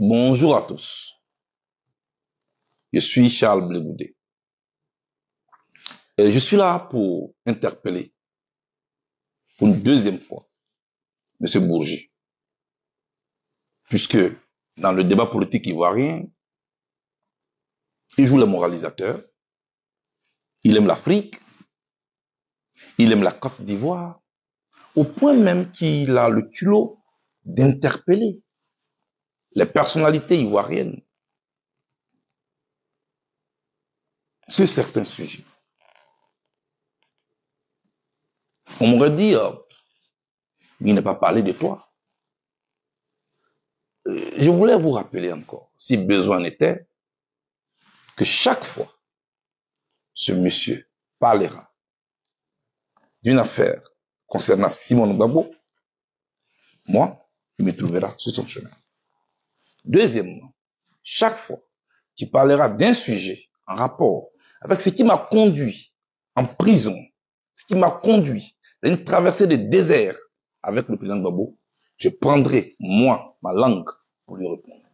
Bonjour à tous, je suis Charles Blé-Goudé et je suis là pour interpeller pour une deuxième fois M. Bourgi, puisque dans le débat politique ivoirien, il joue le moralisateur, il aime l'Afrique, il aime la Côte d'Ivoire, au point même qu'il a le culot d'interpeller les personnalités ivoiriennes sur certains sujets. On m'aurait dit, il n'est pas parlé de toi. Je voulais vous rappeler encore, si besoin était, que chaque fois ce monsieur parlera d'une affaire concernant Simon Gbagbo, moi, il me trouvera sur son chemin. Deuxièmement, chaque fois qu'il parlera d'un sujet en rapport avec ce qui m'a conduit en prison, ce qui m'a conduit à une traversée de désert avec le président Gbagbo, je prendrai, moi, ma langue pour lui répondre.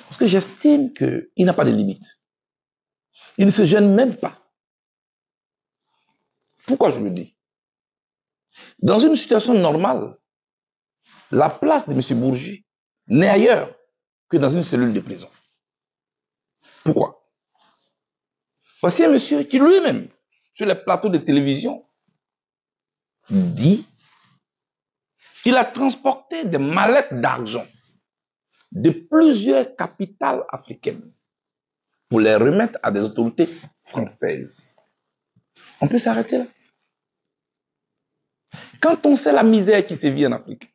Parce que j'estime qu'il n'a pas de limite. Il ne se gêne même pas. Pourquoi je le dis? Dans une situation normale, la place de M. Bourgi n'est ailleurs que dans une cellule de prison. Pourquoi? Voici un monsieur qui lui-même, sur les plateaux de télévision, dit qu'il a transporté des mallettes d'argent de plusieurs capitales africaines pour les remettre à des autorités françaises. On peut s'arrêter là. Quand on sait la misère qui sévit en Afrique,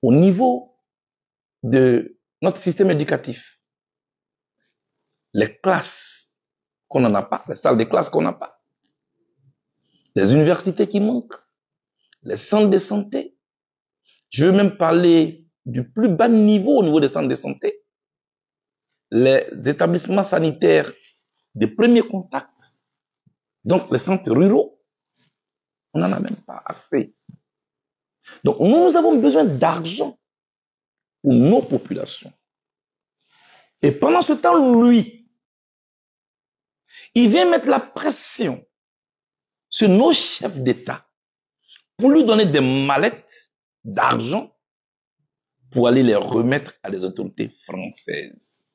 au niveau de notre système éducatif, les classes qu'on n'en a pas, les salles de classe qu'on n'a pas, les universités qui manquent, les centres de santé. Je veux même parler du plus bas niveau au niveau des centres de santé, les établissements sanitaires de premier contact, donc les centres ruraux, on n'en a même pas assez. Donc nous avons besoin d'argent pour nos populations. Et pendant ce temps, lui, il vient mettre la pression sur nos chefs d'État pour lui donner des mallettes d'argent pour aller les remettre à des autorités françaises.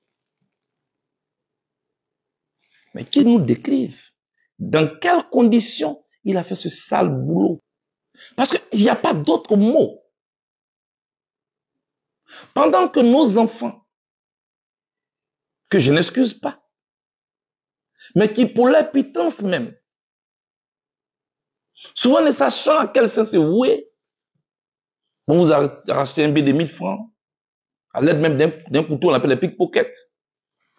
Mais qu'ils nous décrivent dans quelles conditions il a fait ce sale boulot. Parce qu'il n'y a pas d'autre mot. Pendant que nos enfants, que je n'excuse pas, mais qui pour leur pitance même, souvent ne sachant à quel sens se vouer, on vous a racheté un billet de 1000 francs, à l'aide même d'un couteau, on appelle les pickpockets.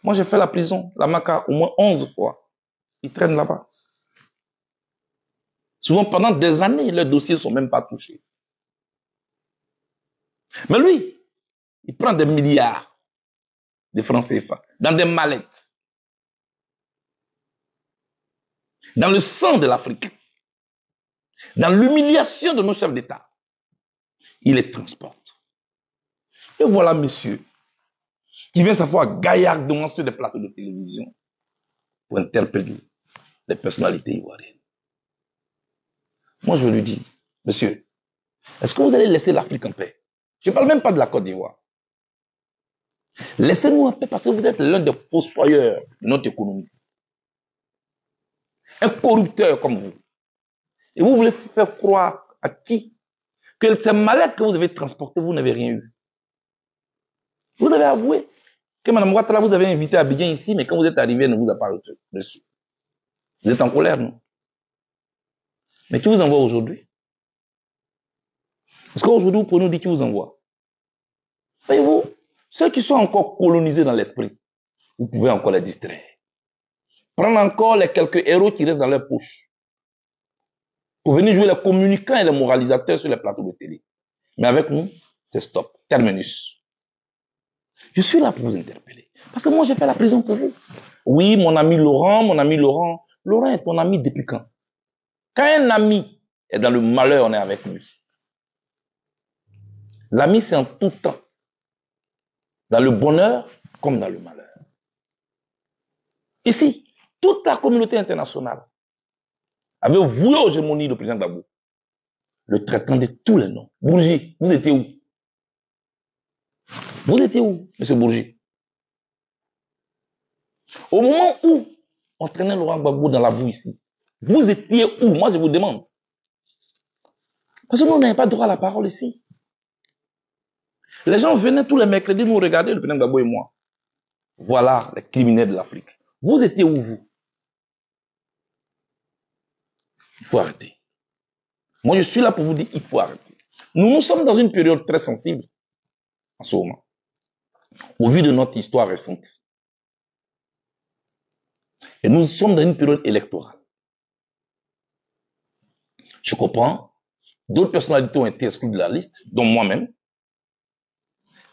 Moi, j'ai fait la prison, la Maca, au moins 11 fois. Ils traînent là-bas. Souvent, pendant des années, leurs dossiers ne sont même pas touchés. Mais lui, il prend des milliards de francs CFA dans des mallettes, dans le sang de l'Afrique, dans l'humiliation de nos chefs d'État. Il les transporte. Et voilà monsieur qui vient s'asseoir gaillardement sur des plateaux de télévision pour interpeller les personnalités ivoiriennes. Moi, je lui dis, monsieur, est-ce que vous allez laisser l'Afrique en paix? Je ne parle même pas de la Côte d'Ivoire. Laissez-nous en paix parce que vous êtes l'un des fossoyeurs de notre économie. Un corrupteur comme vous. Et vous voulez faire croire à qui que ces mallettes que vous avez transportées, vous n'avez rien eu. Vous avez avoué que Mme Ouattara vous avez invité à Abidjan ici, mais quand vous êtes arrivé, elle ne vous a pas reçu. Vous êtes en colère, non? Mais qui vous envoie aujourd'hui? Parce qu'aujourd'hui, vous pouvez nous dire qui vous envoie. Voyez-vous, ceux qui sont encore colonisés dans l'esprit, vous pouvez encore les distraire. Prendre encore les quelques héros qui restent dans leur poche. Pour venir jouer les communicants et les moralisateurs sur les plateaux de télé. Mais avec nous, c'est stop. Terminus. Je suis là pour vous interpeller. Parce que moi, j'ai fait la prison pour vous. Oui, mon ami Laurent. Laurent est ton ami depuis quand? Quand un ami est dans le malheur, on est avec lui. L'ami, c'est en tout temps. Dans le bonheur comme dans le malheur. Ici, toute la communauté internationale avait voué aux gémonies du président Gbagbo le traitant de tous les noms. Bourgi, vous étiez où? Vous étiez où, M. Bourgi? Au moment où on traînait Laurent Gbagbo dans la boue ici, vous étiez où? Moi, je vous demande. Parce que nous n'avons pas droit à la parole ici. Les gens venaient tous les mercredis nous regarder, le président Gbagbo et moi. Voilà les criminels de l'Afrique. Vous étiez où, vous? Il faut arrêter. Moi, je suis là pour vous dire, il faut arrêter. Nous sommes dans une période très sensible en ce moment, au vu de notre histoire récente. Et nous sommes dans une période électorale. Je comprends. D'autres personnalités ont été exclues de la liste, dont moi-même.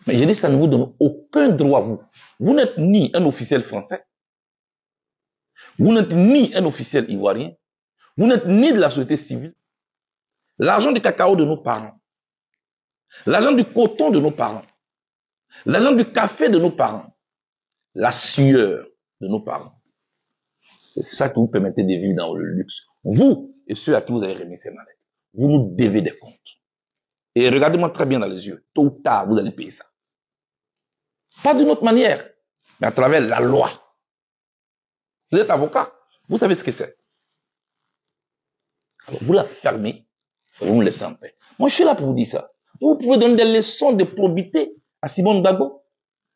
Mais je dis, ça ne vous donne aucun droit, vous. Vous n'êtes ni un officiel français. Vous n'êtes ni un officiel ivoirien. Vous n'êtes ni de la société civile. L'argent du cacao de nos parents. L'argent du coton de nos parents. L'argent du café de nos parents. La sueur de nos parents. C'est ça qui vous permettez de vivre dans le luxe. Vous et ceux à qui vous avez remis ces mallettes. Vous nous devez des comptes. Et regardez-moi très bien dans les yeux. Tôt ou tard, vous allez payer ça. Pas d'une autre manière, mais à travers la loi. Vous êtes avocat, vous savez ce que c'est. Alors, vous la fermez et vous me laissez en paix. Moi, je suis là pour vous dire ça. Vous pouvez donner des leçons de probité à Simone Gbagbo.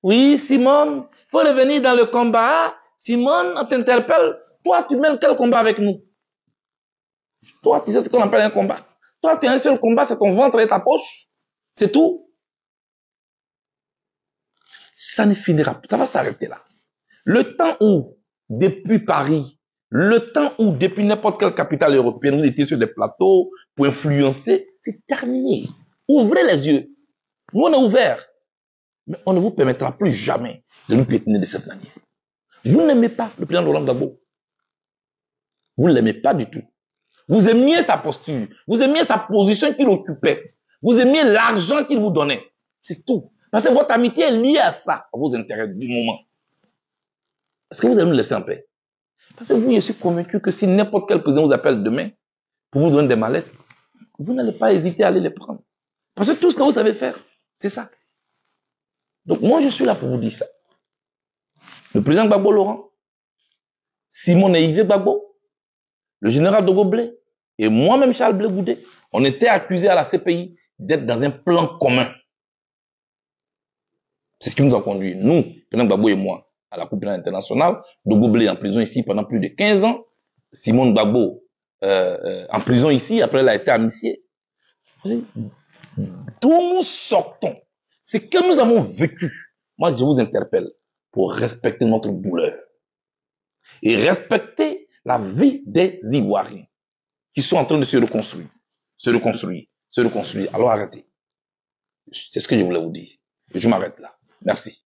Oui, Simone, il faut revenir dans le combat. Simone, on t'interpelle. Toi, tu mènes quel combat avec nous? Toi, tu sais ce qu'on appelle un combat. Toi, tu as un seul combat, c'est ton ventre et ta poche. C'est tout. Ça ne finira pas. Ça va s'arrêter là. Le temps où, depuis Paris, le temps où, depuis n'importe quelle capitale européenne, vous étiez sur des plateaux pour influencer, c'est terminé. Ouvrez les yeux. Nous, on est ouverts. Mais on ne vous permettra plus jamais de nous piétiner de cette manière. Vous n'aimez pas le président Laurent Gbagbo. Vous ne l'aimez pas du tout. Vous aimiez sa posture. Vous aimiez sa position qu'il occupait. Vous aimiez l'argent qu'il vous donnait. C'est tout. Parce que votre amitié est liée à ça, à vos intérêts du moment. Est-ce que vous allez me laisser en paix? Parce que vous, je suis convaincu que si n'importe quel président vous appelle demain pour vous donner des mallettes, vous n'allez pas hésiter à aller les prendre. Parce que tout ce que vous savez faire, c'est ça. Donc moi, je suis là pour vous dire ça. Le président Gbagbo Laurent, Simon et Yves Gbagbo, le général Dogo Blé et moi-même Charles Blé Goudé, on était accusés à la CPI d'être dans un plan commun. C'est ce qui nous a conduit, nous, président Gbagbo et moi, à la Cour pénale internationale. Dogo Blé en prison ici pendant plus de 15 ans. Simone Gbagbo en prison ici, après elle a été amnistiée. D'où nous sortons, ce que nous avons vécu. Moi, je vous interpelle pour respecter notre douleur et respecter la vie des Ivoiriens qui sont en train de se reconstruire, se reconstruire, se reconstruire. Alors arrêtez. C'est ce que je voulais vous dire. Et je m'arrête là. Merci.